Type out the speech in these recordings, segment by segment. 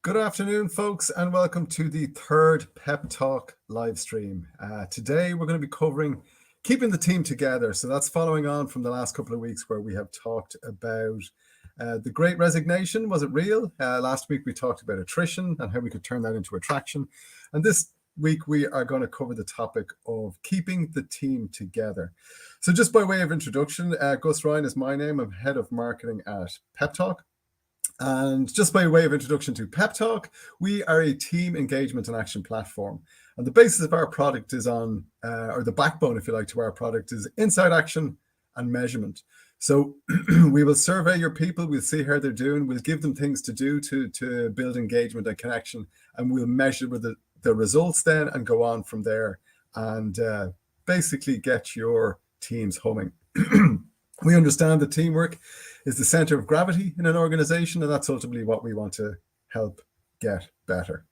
Good afternoon, folks, and welcome to the third Pep Talk live stream. Today, we're going to be covering keeping the team together. So that's following on from the last couple of weeks where we have talked about the Great Resignation. Was it real? Last week, we talked about attrition and how we could turn that into attraction. And this week, we are going to cover the topic of keeping the team together. So just by way of introduction, Gus Ryan is my name. I'm head of marketing at PepTalk. And just by way of introduction to PepTalk, we are a team engagement and action platform. And the basis of our product is on, or the backbone, if you like, to our product is insight action and measurement. So we will survey your people, we'll see how they're doing, we'll give them things to do to build engagement and connection, and we'll measure the results then and go on from there and basically get your teams humming. We understand that teamwork is the center of gravity in an organization, and that's ultimately what we want to help get better.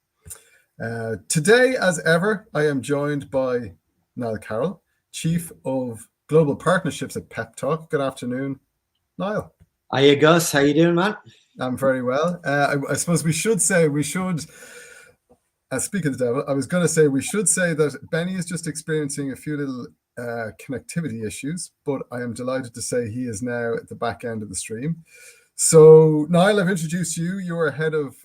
Today, as ever, I am joined by Nile Carroll, Chief of Global Partnerships at PepTalk. Good afternoon, Niall. Hiya, Gus. How you doing, man? I'm very well. I suppose speak of the devil, I was going to say we should say that Benny is just experiencing a few little connectivity issues, but I am delighted to say he is now at the back end of the stream. So Niall, I've introduced you. You're head of,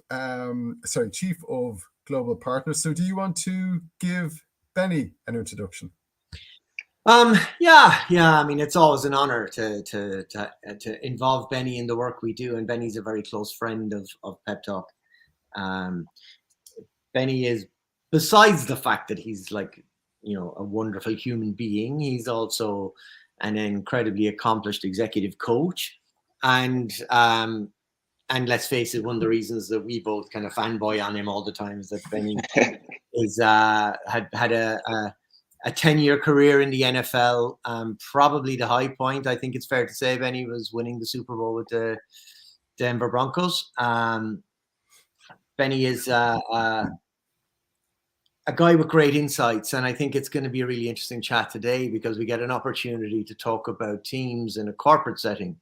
Chief of Global Partners. So do you want to give Benny an introduction? Yeah. I mean, it's always an honor to involve Benny in the work we do, and Benny's a very close friend of PepTalk. Benny is, besides the fact that he's like, a wonderful human being, he's also an incredibly accomplished executive coach. And let's face it, one of the reasons that we both kind of fanboy on him all the time is that Benny is had a 10-year career in the NFL. Probably the high point, I think it's fair to say, Benny, was winning the Super Bowl with the Denver Broncos. Benny is a guy with great insights, and I think it's going to be a really interesting chat today because we get an opportunity to talk about teams in a corporate setting,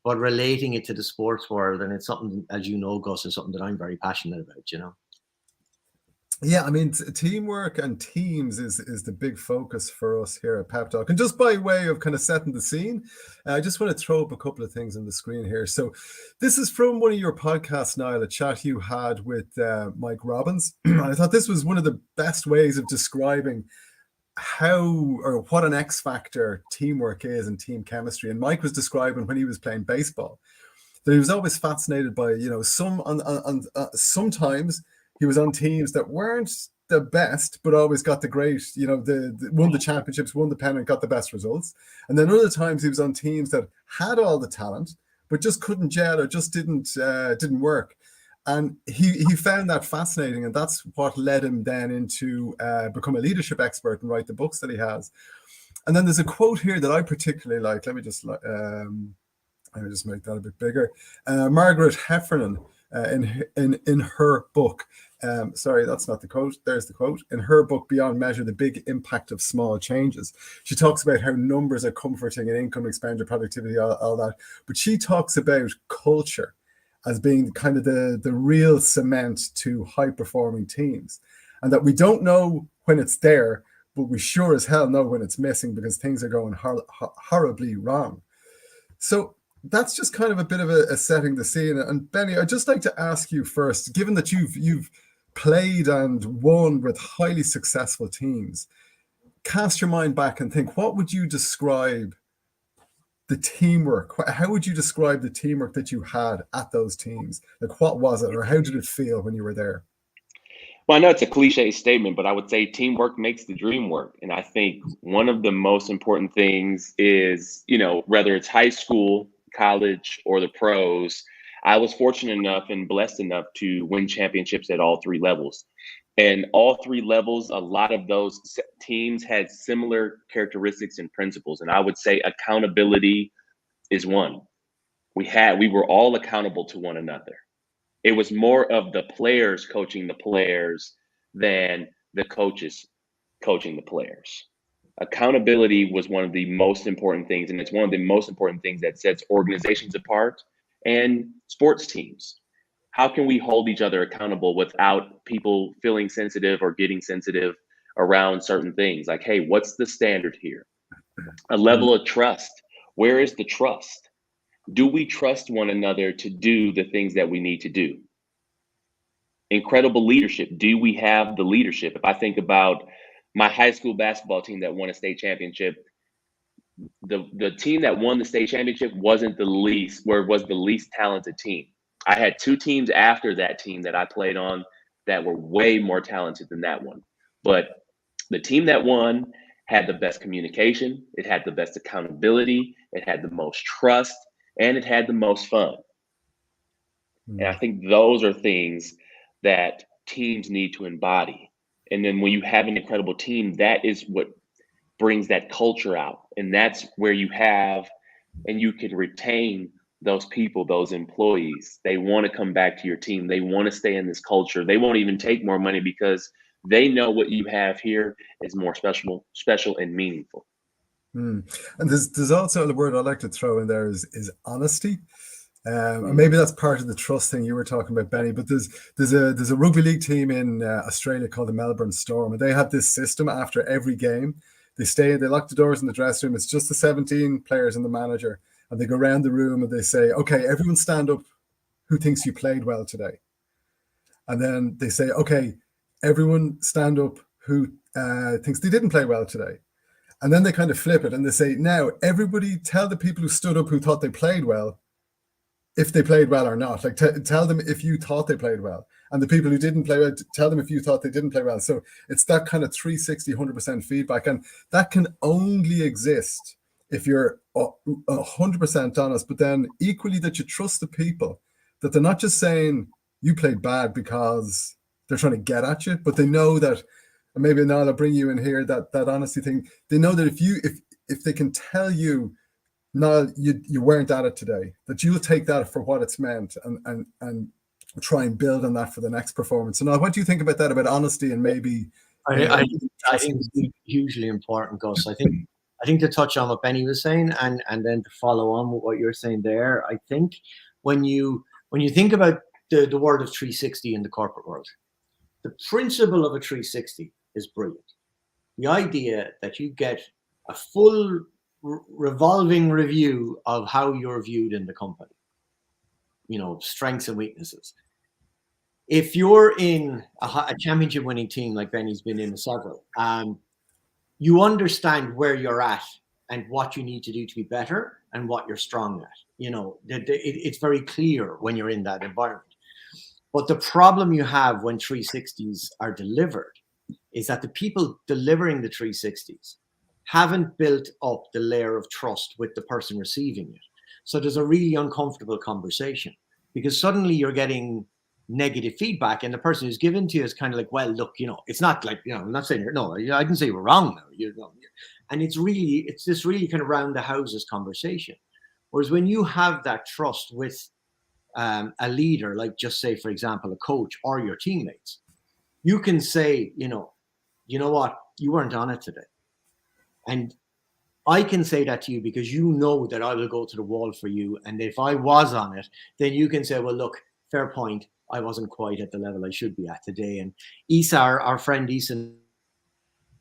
but relating it to the sports world. And it's something, as you know, Gus, is something that I'm very passionate about, Yeah, I mean, teamwork and teams is the big focus for us here at PepTalk. And just by way of kind of setting the scene, I just want to throw up a couple of things on the screen here. So this is from one of your podcasts, Niall, a chat you had with Mike Robbins. I thought this was one of the best ways of describing how or what an X factor teamwork is and team chemistry. And Mike was describing when he was playing baseball that he was always fascinated by, sometimes he was on teams that weren't the best, but always got the great, won the championships, won the pennant, got the best results. And then other times he was on teams that had all the talent, but just couldn't gel or just didn't work. And he found that fascinating, and that's what led him then into become a leadership expert and write the books that he has. And then there's a quote here that I particularly like. Let me just make that a bit bigger. Margaret Heffernan. In her book, sorry, that's not the quote. There's the quote. In her book, Beyond Measure, the Big Impact of Small Changes, she talks about how numbers are comforting and income, expenditure, productivity, all that. But she talks about culture as being kind of the real cement to high-performing teams. And that we don't know when it's there, but we sure as hell know when it's missing because things are going horribly wrong. So that's just kind of a bit of a setting the scene. And Benny, I'd just like to ask you first, given that you've played and won with highly successful teams, cast your mind back and think, what would you describe the teamwork? How would you describe the teamwork that you had at those teams? Like, what was it, or how did it feel when you were there? Well, I know it's a cliche statement, but I would say teamwork makes the dream work. And I think one of the most important things is, whether it's high school, college, or the pros, I was fortunate enough and blessed enough to win championships at all three levels. And all three levels, a lot of those teams had similar characteristics and principles. And I would say accountability is one. We were all accountable to one another. It was more of the players coaching the players than the coaches coaching the players. Accountability was one of the most important things, and it's one of the most important things that sets organizations apart and sports teams. how can we hold each other accountable without people feeling sensitive or getting sensitive around certain things? Like, hey, what's the standard here? A level of trust. Where is the trust? Do we trust one another to do the things that we need to do? Incredible leadership. Do we have the leadership? If I think about my high school basketball team that won a state championship, the team that won the state championship wasn't the least, where it was the least talented team. I had two teams after that team that I played on that were way more talented than that one. But the team that won had the best communication, it had the best accountability, it had the most trust, and it had the most fun. And I think those are things that teams need to embody. And then when you have an incredible team, that is what brings that culture out. And that's where you have, and you can retain those people, those employees. They want to come back to your team. They want to stay in this culture. They won't even take more money because they know what you have here is more special and meaningful. And there's also the word I like to throw in there is honesty. And maybe that's part of the trust thing you were talking about, Benny. But there's a rugby league team in Australia called the Melbourne Storm, and they have this system after every game. They lock the doors in the dressing room. It's just the 17 players and the manager, and they go around the room and they say, "Okay, everyone stand up. Who thinks you played well today?" And then they say, "Okay, everyone stand up. Who thinks they didn't play well today?" And then they kind of flip it and they say, "Now everybody tell the people who stood up who thought they played well if they played well or not. Like tell them if you thought they played well, and the people who didn't play well, tell them if you thought they didn't play well." So it's that kind of 360, 100% feedback, and that can only exist if you're 100% honest, but then equally that you trust the people, that they're not just saying you played bad because they're trying to get at you, but they know that, and maybe now I'll bring you in here, that honesty thing. They know that if they can tell you, "No, you weren't at it today," that you'll take that for what it's meant and try and build on that for the next performance. So now, what do you think about that, about honesty and maybe? I think it's hugely important, Gus. I think to touch on what Benny was saying and then to follow on with what you're saying there, I think when you think about the word of 360 in the corporate world, the principle of a 360 is brilliant. The idea that you get a full revolving review of how you're viewed in the company, strengths and weaknesses. If you're in a championship winning team like Benny's been in several, you understand where you're at and what you need to do to be better and what you're strong at. It's very clear when you're in that environment. But the problem you have when 360s are delivered is that the people delivering the 360s haven't built up the layer of trust with the person receiving it. So there's a really uncomfortable conversation because suddenly you're getting negative feedback and the person who's given to you is kind of like, "Well, look, it's not like, I'm not saying I can say we're wrong now, and it's this really kind of round the houses conversation. Whereas when you have that trust with a leader, like just say, for example, a coach or your teammates, you can say, you know what, you weren't on it today. And I can say that to you because you know that I will go to the wall for you. And if I was on it, then you can say, "Well, look, fair point. I wasn't quite at the level I should be at today." And Isa, our friend Isa,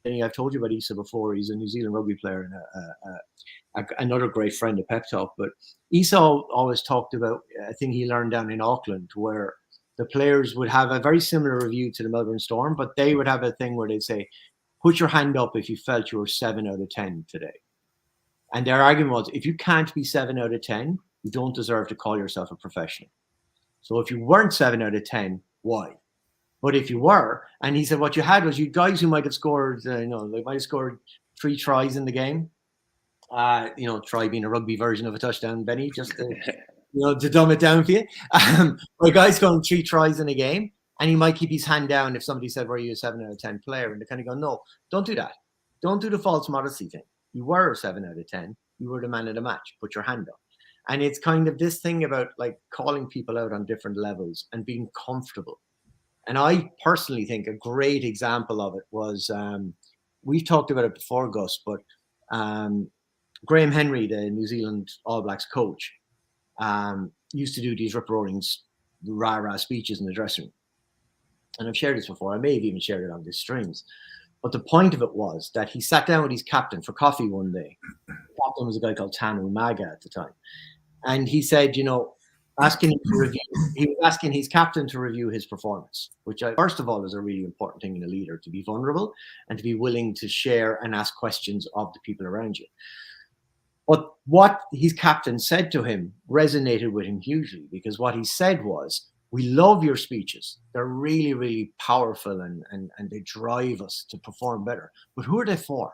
I've told you about Isa before. He's a New Zealand rugby player and another great friend of PepTalk. But Isa always talked about a thing he learned down in Auckland where the players would have a very similar review to the Melbourne Storm, but they would have a thing where they'd say, "Put your hand up if you felt you were 7 out of 10 today." And their argument was, if you can't be 7 out of 10, you don't deserve to call yourself a professional. So if you weren't 7 out of 10, why? But if you were, and he said what you had was you guys who might have scored, they might have scored 3 tries in the game. Try being a rugby version of a touchdown, Benny, just to dumb it down for you. But a guy's going 3 tries in a game, and he might keep his hand down if somebody said, "Were you a 7 out of 10 player?" And they kind of go, "No, don't do that. Don't do the false modesty thing. You were a 7 out of 10. You were the man of the match. Put your hand up." And it's kind of this thing about like calling people out on different levels and being comfortable. And I personally think a great example of it was, we've talked about it before, Gus, but Graham Henry, the New Zealand All Blacks coach, used to do these rip-roaring rah-rah speeches in the dressing room. And I've shared this before. I may have even shared it on these streams. But the point of it was that he sat down with his captain for coffee one day. The captain was a guy called Tanu Maga at the time. And he said, asking him to review, he was asking his captain to review his performance, which first of all is a really important thing in a leader, to be vulnerable and to be willing to share and ask questions of the people around you. But what his captain said to him resonated with him hugely, because what he said was, we love your speeches. They're really, really powerful and they drive us to perform better. But who are they for?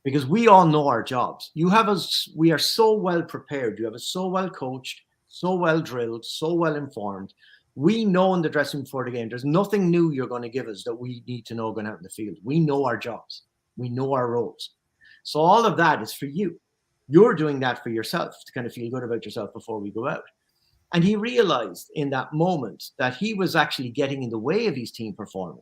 Because we all know our jobs. You have us, we are so well prepared. You have us so well coached, so well drilled, so well informed. We know in the dressing room before the game, there's nothing new you're going to give us that we need to know going out in the field. We know our jobs. We know our roles. So all of that is for you. You're doing that for yourself to kind of feel good about yourself before we go out. And he realized in that moment that he was actually getting in the way of his team performing.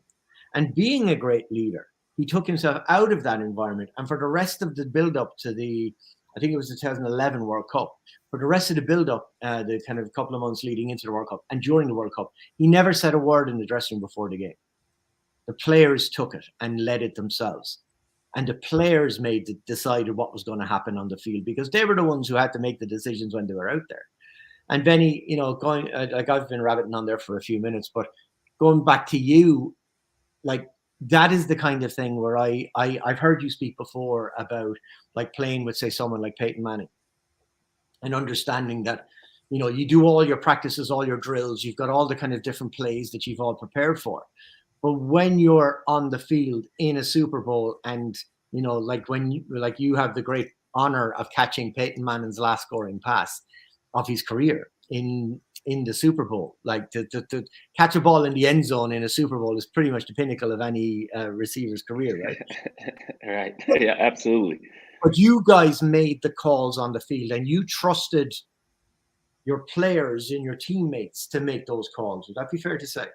And being a great leader, he took himself out of that environment. And for the rest of the build-up to I think it was the 2011 World Cup, for the rest of the build-up, the kind of couple of months leading into the World Cup and during the World Cup, he never said a word in the dressing room before the game. The players took it and led it themselves. And the players decided what was going to happen on the field, because they were the ones who had to make the decisions when they were out there. And Benny, going like I've been rabbiting on there for a few minutes, but going back to you, like that is the kind of thing where I've heard you speak before about like playing with, say, someone like Peyton Manning, and understanding that, you do all your practices, all your drills, you've got all the kind of different plays that you've all prepared for. But when you're on the field in a Super Bowl and, like when you have the great honor of catching Peyton Manning's last scoring pass of his career in the Super Bowl, like to catch a ball in the end zone in a Super Bowl is pretty much the pinnacle of any receiver's career, right? Right. Yeah, absolutely. But you guys made the calls on the field and you trusted your players and your teammates to make those calls. Would that be fair to say?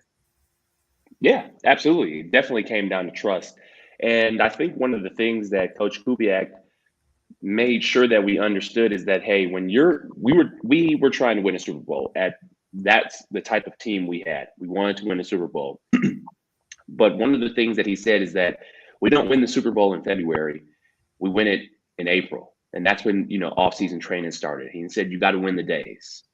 Yeah, absolutely. It definitely came down to trust. And I think one of the things that Coach Kubiak made sure that we understood is that, hey, when we were trying to win a Super Bowl, that's the type of team we had. We wanted to win a Super Bowl. But one of the things that he said is that we don't win the Super Bowl in February. We win it in April. And that's when, off-season training started. He said, you got to win the days.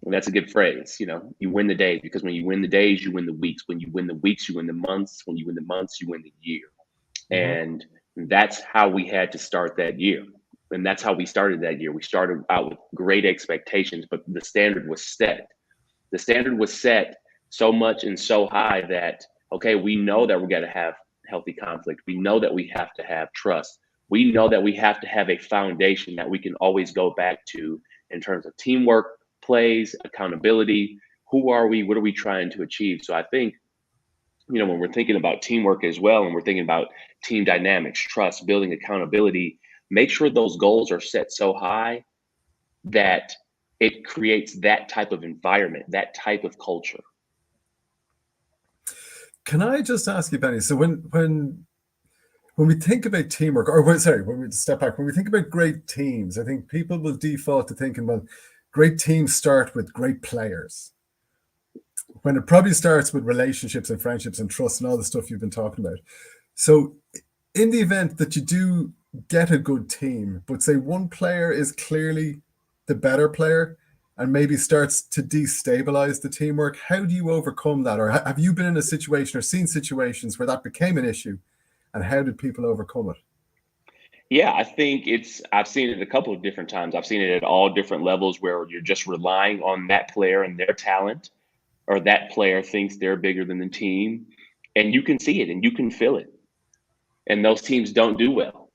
And that's a good phrase. You win the days, because when you win the days, you win the weeks. When you win the weeks, you win the months. When you win the months, you win the year. Mm-hmm. And that's how we had to start that year. And that's how we started that year. We started out with great expectations, but the standard was set. The standard was set so much and so high that, okay, we know that we're going to have healthy conflict. We know that we have to have trust. We know that we have to have a foundation that we can always go back to in terms of teamwork, plays, accountability. Who are we? What are we trying to achieve? So I think, when we're thinking about teamwork as well, and we're thinking about team dynamics, trust, building accountability, make sure those goals are set so high that it creates that type of environment, that type of culture. Can I just ask you, Benny? So when we think about teamwork, when we step back, when we think about great teams, I think people will default to thinking, well, great teams start with great players, when it probably starts with relationships and friendships and trust and all the stuff you've been talking about. So in the event that you do get a good team, but say one player is clearly the better player and maybe starts to destabilize the teamwork, how do you overcome that? Or have you been in a situation or seen situations where that became an issue, and how did people overcome it? Yeah, I think I've seen it a couple of different times. I've seen it at all different levels where you're just relying on that player and their talent, or that player thinks they're bigger than the team, and you can see it and you can feel it. And those teams don't do well.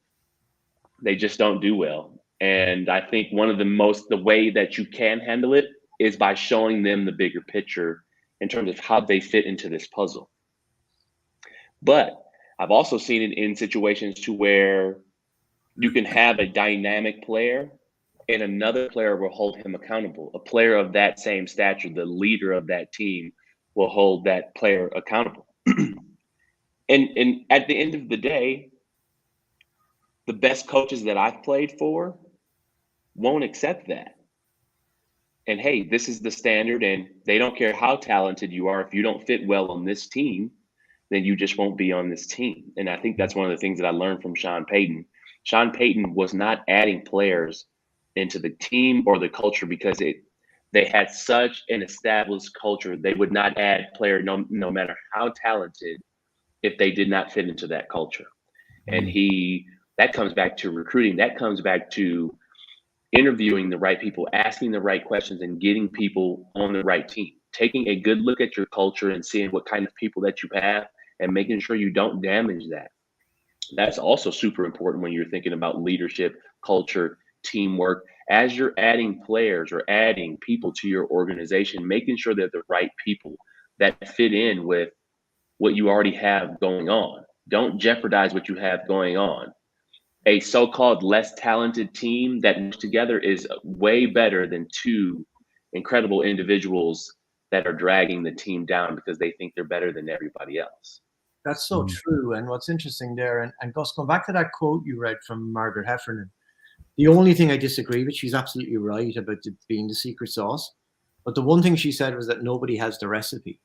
They just don't do well. And I think the way that you can handle it is by showing them the bigger picture in terms of how they fit into this puzzle. But I've also seen it in situations to where you can have a dynamic player and another player will hold him accountable. A player of that same stature, the leader of that team, will hold that player accountable. And at the end of the day, the best coaches that I've played for won't accept that. and hey, this is the standard, and they don't care how talented you are. If you don't fit well on this team, then you just won't be on this team. And I think that's one of the things that I learned from Sean Payton. Sean Payton was not adding players into the team or the culture because they had such an established culture. They would not add player no matter how talented if they did not fit into that culture. And that comes back to recruiting. That comes back to interviewing the right people, asking the right questions, and getting people on the right team. Taking a good look at your culture and seeing what kind of people that you have and making sure you don't damage that. That's also super important when you're thinking about leadership, culture, teamwork. As you're adding players or adding people to your organization, making sure they're the right people that fit in with what you already have going on. Don't jeopardize what you have going on. A so-called less talented team that works together is way better than two incredible individuals that are dragging the team down because they think they're better than everybody else. That's so true. And what's interesting there, and Gus, going back to that quote you read from Margaret Heffernan, the only thing I disagree with, she's absolutely right about it being the secret sauce. But the one thing she said was that nobody has the recipe.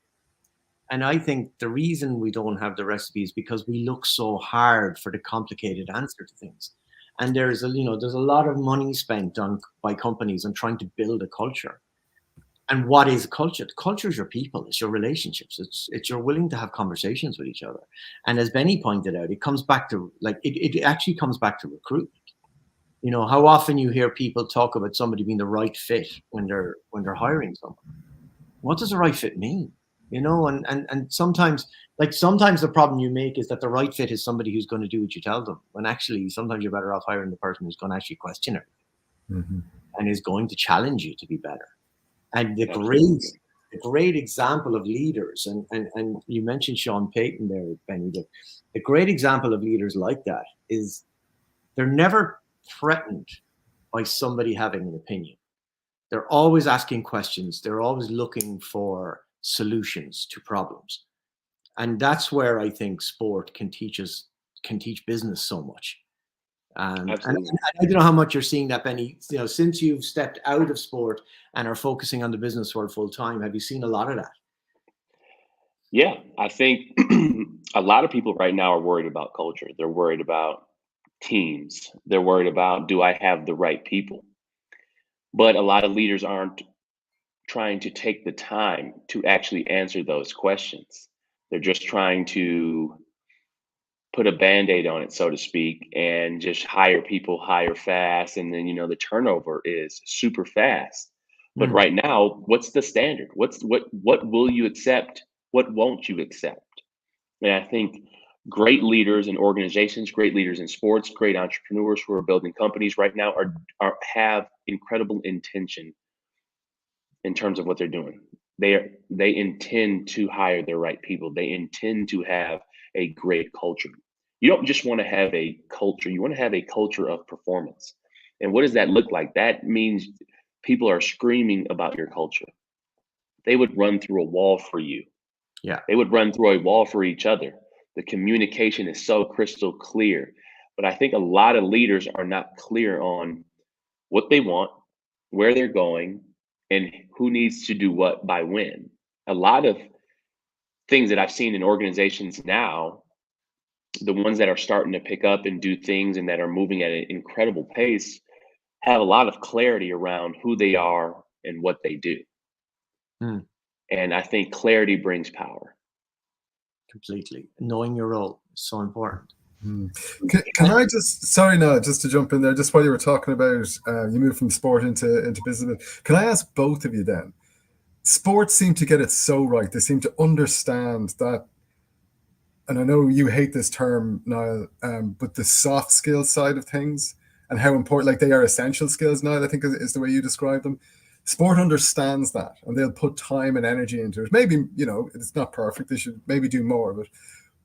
And I think the reason we don't have the recipe is because we look so hard for the complicated answer to things. And there's a lot of money spent by companies on trying to build a culture. And what is culture? Culture is your people, it's your relationships, it's you're willing to have conversations with each other. And as Benny pointed out, it comes back to it actually comes back to recruitment. You know, how often you hear people talk about somebody being the right fit when they're hiring someone. What does the right fit mean? You know, and sometimes the problem you make is that the right fit is somebody who's going to do what you tell them, when actually sometimes you're better off hiring the person who's going to actually question it and is going to challenge you to be better. And the great example of leaders, and you mentioned Sean Payton there, Benny, the great example of leaders like that is they're never threatened by somebody having an opinion. They're always asking questions. They're always looking for solutions to problems. And that's where I think sport can teach business so much. And I don't know how much you're seeing that, Benny. You know, since you've stepped out of sport and are focusing on the business world full time, have you seen a lot of that? Yeah, I think a lot of people right now are worried about culture. They're worried about teams. They're worried about, do I have the right people? But a lot of leaders aren't trying to take the time to actually answer those questions. They're just trying to put a Band-Aid on it, so to speak, and just hire fast. And then, the turnover is super fast. But right now, what's the standard? What will you accept? What won't you accept? And I think great leaders in organizations, great leaders in sports, great entrepreneurs who are building companies right now have incredible intention in terms of what they're doing. They intend to hire the right people. They intend to have a great culture. You don't just want to have a culture, you want to have a culture of performance. And what does that look like? That means people are screaming about your culture. They would run through a wall for you. Yeah. They would run through a wall for each other. The communication is so crystal clear. But I think a lot of leaders are not clear on what they want, where they're going, and who needs to do what by when. A lot of things that I've seen in organizations now, the ones that are starting to pick up and do things and that are moving at an incredible pace, have a lot of clarity around who they are and what they do. And I think clarity brings power. Completely. Knowing your role is so important. Can I just to jump in there, just while you were talking about you moved from sport into business, can I ask both of you then? Sports seem to get it so right. They seem to understand that, and I know you hate this term, Niall, but the soft skills side of things and how important, like they are essential skills, Niall, I think is the way you describe them. Sport understands that, and they'll put time and energy into it. Maybe, it's not perfect. They should maybe do more,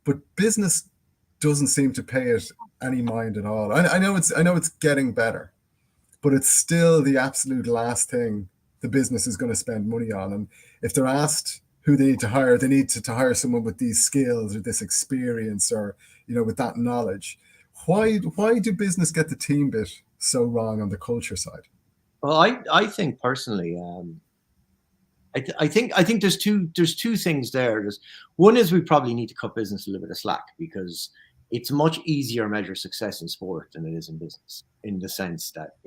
but business doesn't seem to pay it any mind at all. I know it's getting better, but it's still the absolute last thing the business is going to spend money on. And if they're asked who they need to hire, they need to hire someone with these skills or this experience or, with that knowledge. Why do business get the team bit so wrong on the culture side? Well, I think personally, I think there's two things there. There's one is we probably need to cut business a little bit of slack, because it's much easier to measure success in sport than it is in business, in the sense that,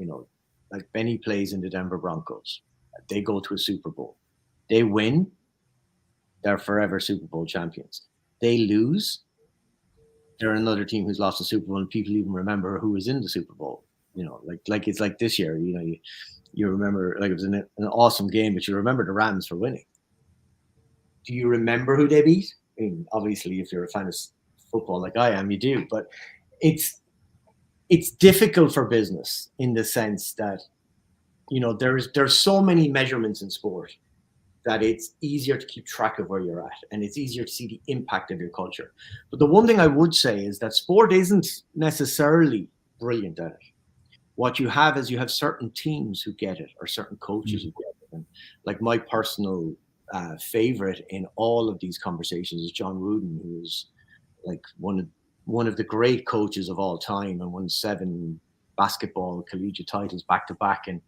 like Benny plays in the Denver Broncos, they go to a Super Bowl, they win, they're forever Super Bowl champions. They lose, they're another team who's lost the Super Bowl, and people even remember who was in the Super Bowl. Like it's like this year, you remember, like, it was an awesome game, but you remember the Rams for winning. Do you remember who they beat? I mean, obviously, if you're a fan of football like I am, you do. But it's difficult for business in the sense that, there's so many measurements in sport that it's easier to keep track of where you're at, and it's easier to see the impact of your culture. But the one thing I would say is that sport isn't necessarily brilliant at it. What you have is you have certain teams who get it, or certain coaches who get it. And like, my personal favorite in all of these conversations is John Rudin, who is like one of the great coaches of all time, and won 7 basketball collegiate titles back to back, and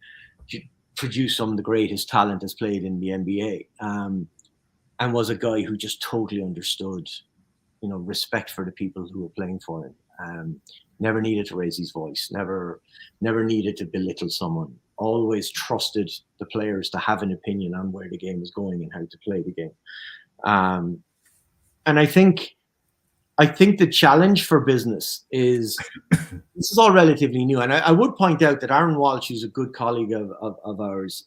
produced some of the greatest talent that's played in the NBA, and was a guy who just totally understood, respect for the people who were playing for him. Never needed to raise his voice, never needed to belittle someone, always trusted the players to have an opinion on where the game is going and how to play the game. And I think the challenge for business is, this is all relatively new. And I would point out that Aaron Walsh, who's a good colleague of ours,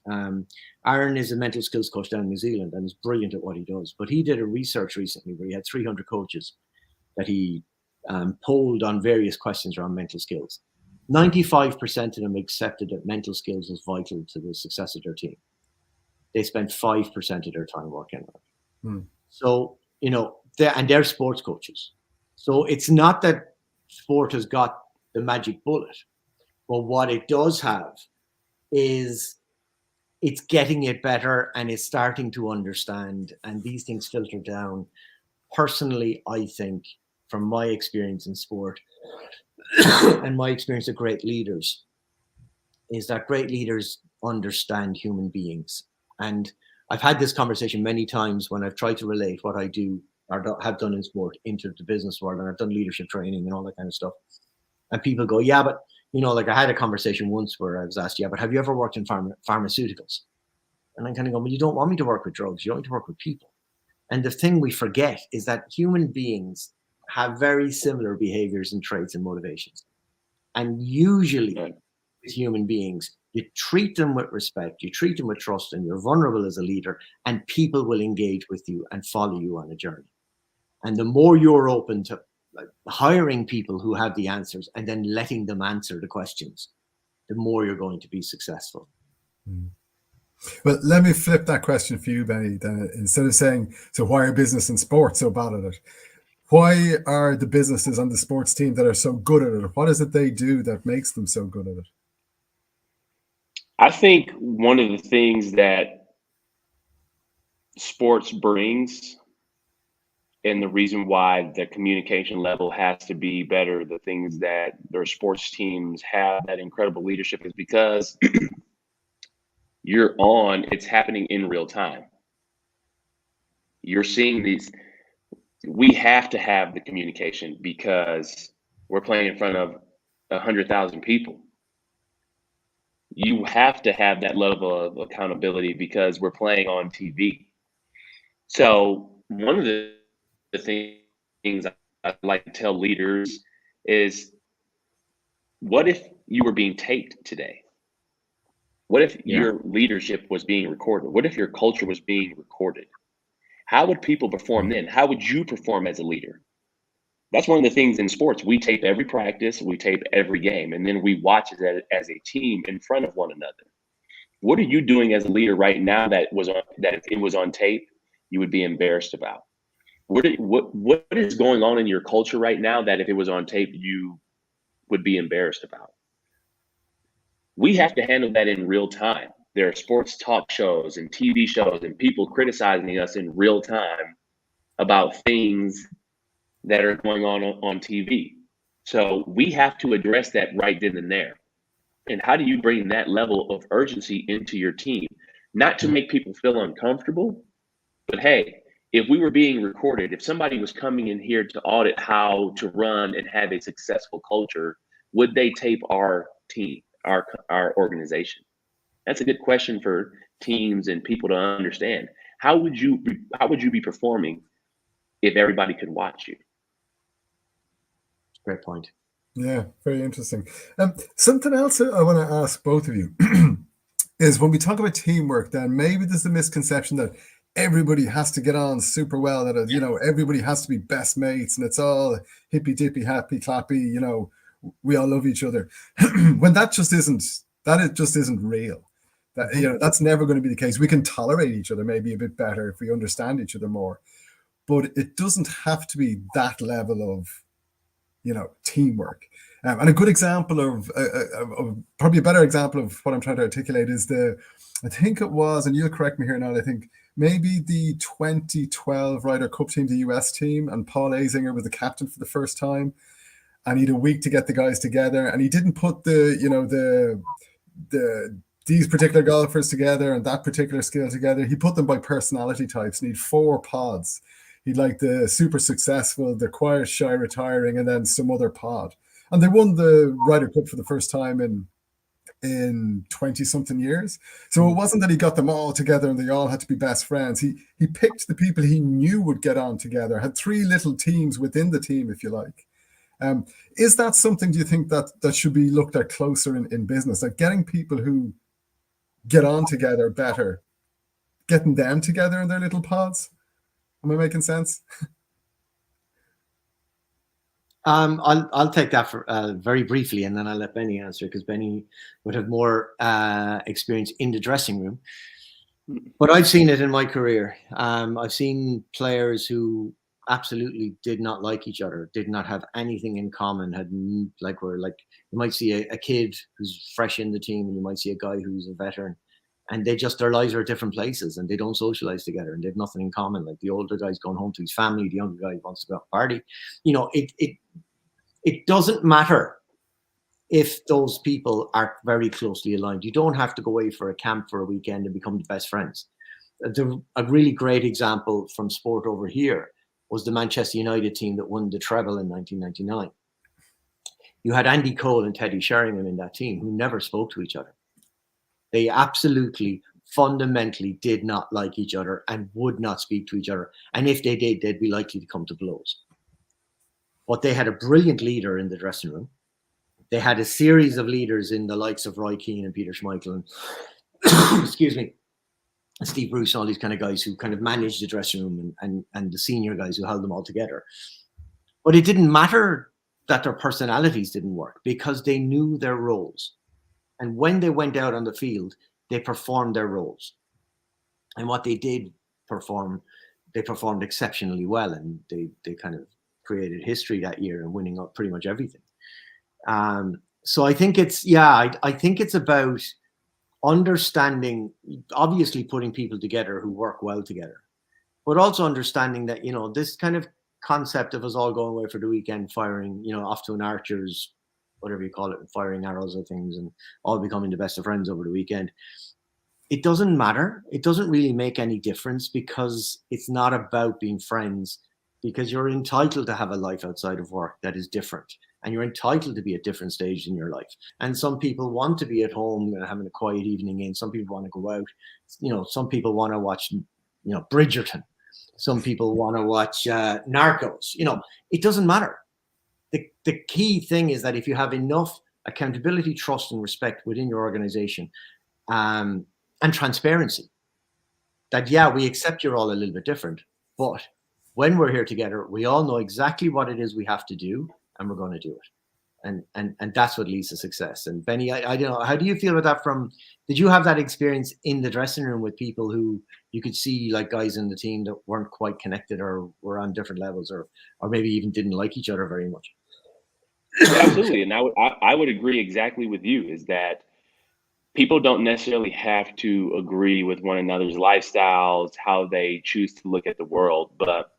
Aaron is a mental skills coach down in New Zealand and is brilliant at what he does. But he did a research recently where he had 300 coaches that he polled on various questions around mental skills. 95% of them accepted that mental skills is vital to the success of their team. They spent 5% of their time working on it. So, they're sports coaches. So it's not that sport has got the magic bullet, but what it does have is it's getting it better, and it's starting to understand, and these things filter down. Personally, I think, from my experience in sport and my experience of great leaders, is that great leaders understand human beings. And I've had this conversation many times when I've tried to relate what I do or have done in sport into the business world, and I've done leadership training and all that kind of stuff. And people go, yeah, but, like, I had a conversation once where I was asked, yeah, but have you ever worked in pharmaceuticals? And I'm kind of going, well, you don't want me to work with drugs. You want me to work with people. And the thing we forget is that human beings have very similar behaviors and traits and motivations. And usually with human beings, you treat them with respect, you treat them with trust, and you're vulnerable as a leader, and people will engage with you and follow you on a journey. And the more you're open to hiring people who have the answers and then letting them answer the questions, the more you're going to be successful. Well, let me flip that question for you, Benny. Then, instead of saying, so why are business and sport so bad at it? Why are the businesses on the sports team that are so good at it? What is it they do that makes them so good at it? I think one of the things that sports brings, and the reason why the communication level has to be better, the things that their sports teams have that incredible leadership, is because it's happening in real time. You're seeing these. We have to have the communication because we're playing in front of 100,000 people. You have to have that level of accountability because we're playing on TV. So one of the things I like to tell leaders is, what if you were being taped today? What if your leadership was being recorded? What if your culture was being recorded? How would people perform then? How would you perform as a leader? That's one of the things in sports. We tape every practice, we tape every game, and then we watch it as a team in front of one another. What are you doing as a leader right now that if it was on tape, you would be embarrassed about? What is going on in your culture right now that if it was on tape, you would be embarrassed about? We have to handle that in real time. There are sports talk shows and TV shows and people criticizing us in real time about things that are going on TV. So we have to address that right then and there. And how do you bring that level of urgency into your team? Not to make people feel uncomfortable, but hey, if we were being recorded, if somebody was coming in here to audit how to run and have a successful culture, would they tape our team, our organization? That's a good question for teams and people to understand. How would you be performing if everybody could watch you? Great point. Yeah, very interesting. Something else I want to ask both of you is when we talk about teamwork, then maybe there's a misconception that everybody has to get on super well, that you know, everybody has to be best mates and it's all hippy dippy, happy clappy, you know, we all love each other. When that just isn't real. That, you know, that's never going to be the case. We can tolerate each other maybe a bit better if we understand each other more, but it doesn't have to be that level of, you know, teamwork. And a good example of probably a better example of what I'm trying to articulate is I think it was, and you'll correct me here now, I think maybe the 2012 Ryder Cup team, the US team, and Paul Azinger was the captain for the first time, and he had a week to get the guys together, and he didn't put these particular golfers together and that particular skill together. He put them by personality types, and he had 4 pods. He'd like the super successful, the quiet, shy, retiring, and then some other pod. And they won the Ryder Cup for the first time in 20-something years. So it wasn't that he got them all together and they all had to be best friends. He picked the people he knew would get on together, had 3 little teams within the team, if you like. Is that something, do you think, that should be looked at closer in business, like getting people who get on together better, getting them together in their little pods? Am I making sense? I'll take that for very briefly, and then I'll let Benny answer, because Benny would have more experience in the dressing room. But I've seen it in my career. I've seen players who absolutely did not like each other, did not have anything in common, you might see a kid who's fresh in the team, and you might see a guy who's a veteran, and their lives are at different places, and they don't socialize together, and they have nothing in common. Like the older guy's going home to his family, the younger guy wants to go out party. You know, it doesn't matter if those people are very closely aligned. You don't have to go away for a camp for a weekend and become the best friends. A really great example from sport over here was the Manchester United team that won the treble in 1999. You had Andy Cole and Teddy Sheringham in that team who never spoke to each other. They absolutely, fundamentally did not like each other and would not speak to each other. And if they did, they'd be likely to come to blows. But they had a brilliant leader in the dressing room. They had a series of leaders in the likes of Roy Keane and Peter Schmeichel and excuse me, and Steve Bruce and all these kind of guys who kind of managed the dressing room, and the senior guys who held them all together. But it didn't matter that their personalities didn't work, because they knew their roles. And when they went out on the field, they performed their roles. And what they did perform, they performed exceptionally well, and they kind of created history that year and winning up pretty much everything. So I think I think it's about understanding, obviously putting people together who work well together, but also understanding that, you know, this kind of concept of us all going away for the weekend, firing, you know, off to an archer's, whatever you call it, firing arrows or things, and all becoming the best of friends over the weekend. It doesn't matter. It doesn't really make any difference, because it's not about being friends, because you're entitled to have a life outside of work that is different. And you're entitled to be at different stages in your life. And some people want to be at home and having a quiet evening in. Some people want to go out. You know, some people want to watch, you know, Bridgerton. Some people want to watch Narcos. You know, it doesn't matter. The key thing is that if you have enough accountability, trust, and respect within your organization, and transparency, that, yeah, we accept you're all a little bit different, but when we're here together, we all know exactly what it is we have to do, and we're going to do it. And that's what leads to success. And Benny, I don't know, how do you feel about that? Did you have that experience in the dressing room with people who you could see, like guys in the team that weren't quite connected, or were on different levels, or maybe even didn't like each other very much? Absolutely. And I would agree exactly with you, is that people don't necessarily have to agree with one another's lifestyles, how they choose to look at the world, but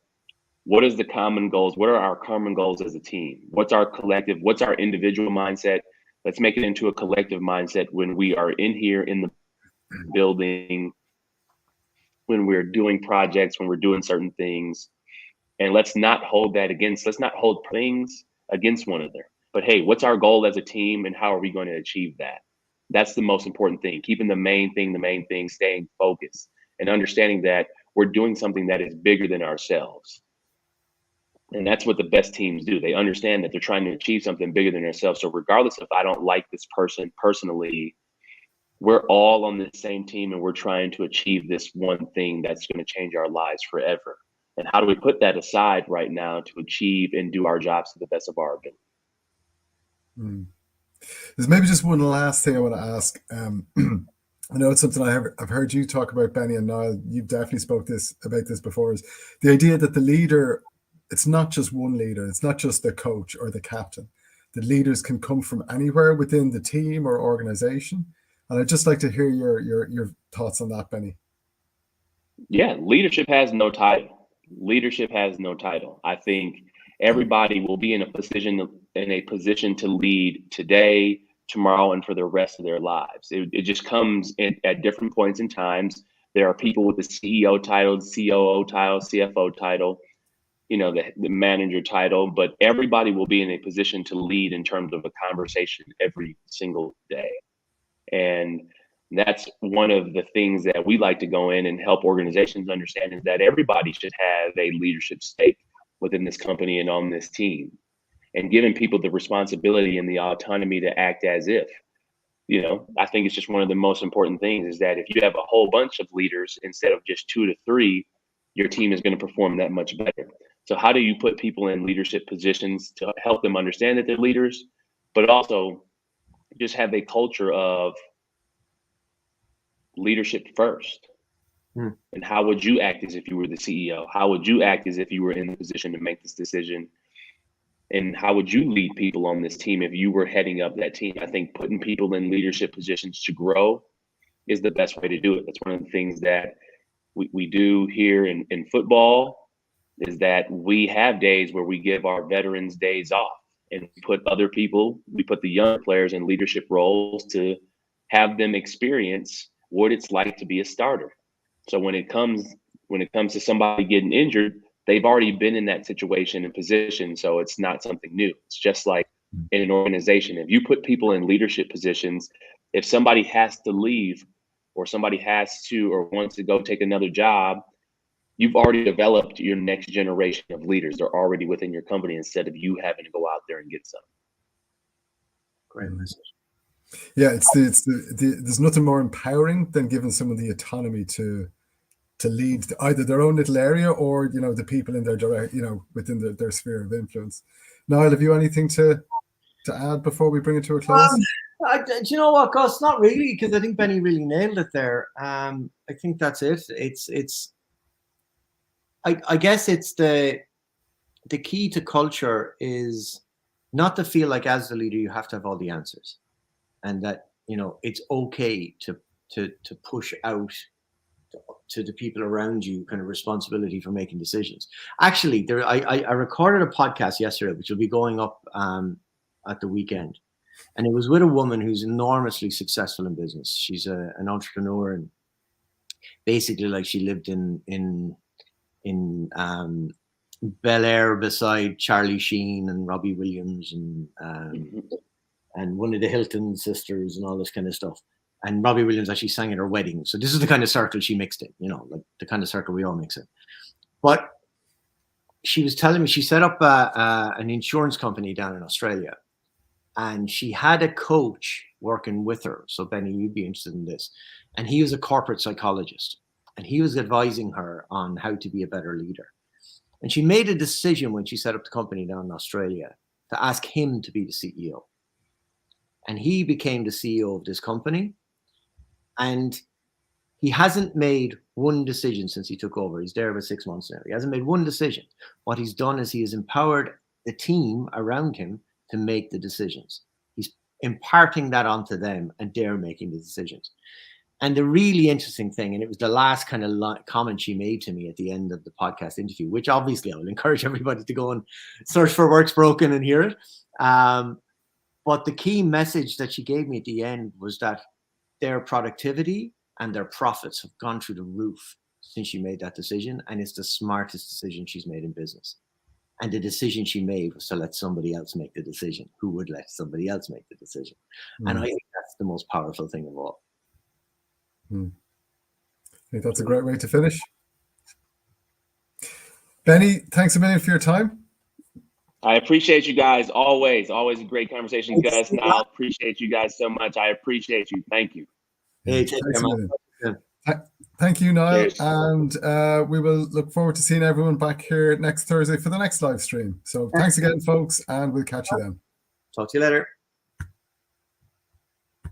what is the common goals? What are our common goals as a team? What's our collective? What's our individual mindset? Let's make it into a collective mindset when we are in here in the building, when we're doing projects, when we're doing certain things. And let's not hold things against one another. But hey, what's our goal as a team and how are we going to achieve that? That's the most important thing. Keeping the main thing, staying focused and understanding that we're doing something that is bigger than ourselves. And that's what the best teams do. They understand that they're trying to achieve something bigger than themselves. So regardless if I don't like this person personally, we're all on the same team and we're trying to achieve this one thing that's going to change our lives forever. And how do we put that aside right now to achieve and do our jobs to the best of our ability? There's maybe just one last thing I want to ask. I know it's something I've heard you talk about, Benny, and Niall, you've definitely spoke about this before, is the idea that the leader, it's not just one leader, it's not just the coach or the captain. The leaders can come from anywhere within the team or organization. And I'd just like to hear your thoughts on that, Benny. Yeah, leadership has no title. I think everybody will be in a position to lead today, tomorrow, and for the rest of their lives. It just comes at different points in times. There are people with the CEO title, COO title, CFO title, the manager title, but everybody will be in a position to lead in terms of a conversation every single day. And that's one of the things that we like to go in and help organizations understand, is that everybody should have a leadership stake within this company and on this team, and giving people the responsibility and the autonomy to act as if, I think it's just one of the most important things, is that if you have a whole bunch of leaders instead of just 2 to 3, your team is going to perform that much better. So how do you put people in leadership positions to help them understand that they're leaders, but also just have a culture of leadership first? And how would you act as if you were the CEO? How would you act as if you were in the position to make this decision? And how would you lead people on this team if you were heading up that team? I think putting people in leadership positions to grow is the best way to do it. That's one of the things that we do here in football, is that we have days where we give our veterans days off, and we put the young players in leadership roles to have them experience what it's like to be a starter. So when it comes to somebody getting injured, they've already been in that situation and position. So it's not something new. It's just like in an organization. If you put people in leadership positions, if somebody has to leave, or somebody has to or wants to go take another job, you've already developed your next generation of leaders. They're already within your company, instead of you having to go out there and get some. Great message. Yeah, there's nothing more empowering than giving someone the autonomy to lead either their own little area or the people in their direct within their sphere of influence. Niall, have you anything to add before we bring it to a close? Do you know what, Gus? Not really, because I think Benny really nailed it there. I think that's it. I guess it's the key to culture is not to feel like as the leader you have to have all the answers, and that it's okay to push out to the people around you kind of responsibility for making decisions. Actually, I recorded a podcast yesterday, which will be going up at the weekend, and it was with a woman who's enormously successful in business. She's an entrepreneur, and basically, like, she lived in Bel Air beside Charlie Sheen and Robbie Williams and one of the Hilton sisters and all this kind of stuff. And Robbie Williams actually sang at her wedding. So this is the kind of circle she mixed in, like the kind of circle we all mix in. But she was telling me she set up an insurance company down in Australia, and she had a coach working with her. So Benny, you'd be interested in this. And he was a corporate psychologist, and he was advising her on how to be a better leader. And she made a decision when she set up the company down in Australia to ask him to be the CEO. And he became the CEO of this company. And he hasn't made one decision since he took over. He's there about 6 months now. He hasn't made one decision. What he's done is he has empowered the team around him to make the decisions. He's imparting that onto them, and they're making the decisions. And the really interesting thing, and it was the last kind of comment she made to me at the end of the podcast interview, which obviously I will encourage everybody to go and search for Works Broken and hear it. But the key message that she gave me at the end was that their productivity and their profits have gone through the roof since she made that decision. And it's the smartest decision she's made in business. And the decision she made was to let somebody else make the decision. Who would let somebody else make the decision? And I think that's the most powerful thing of all. I think that's a great way to finish. Benny, thanks a million for your time. I appreciate you guys always. Always a great conversation, Gus. Now, appreciate you guys so much. I appreciate you. Thank you. Hey, take care, man. Thank you, Niall. Cheers. And we will look forward to seeing everyone back here next Thursday for the next live stream. So thanks again, folks, and we'll catch you then. Talk to you later.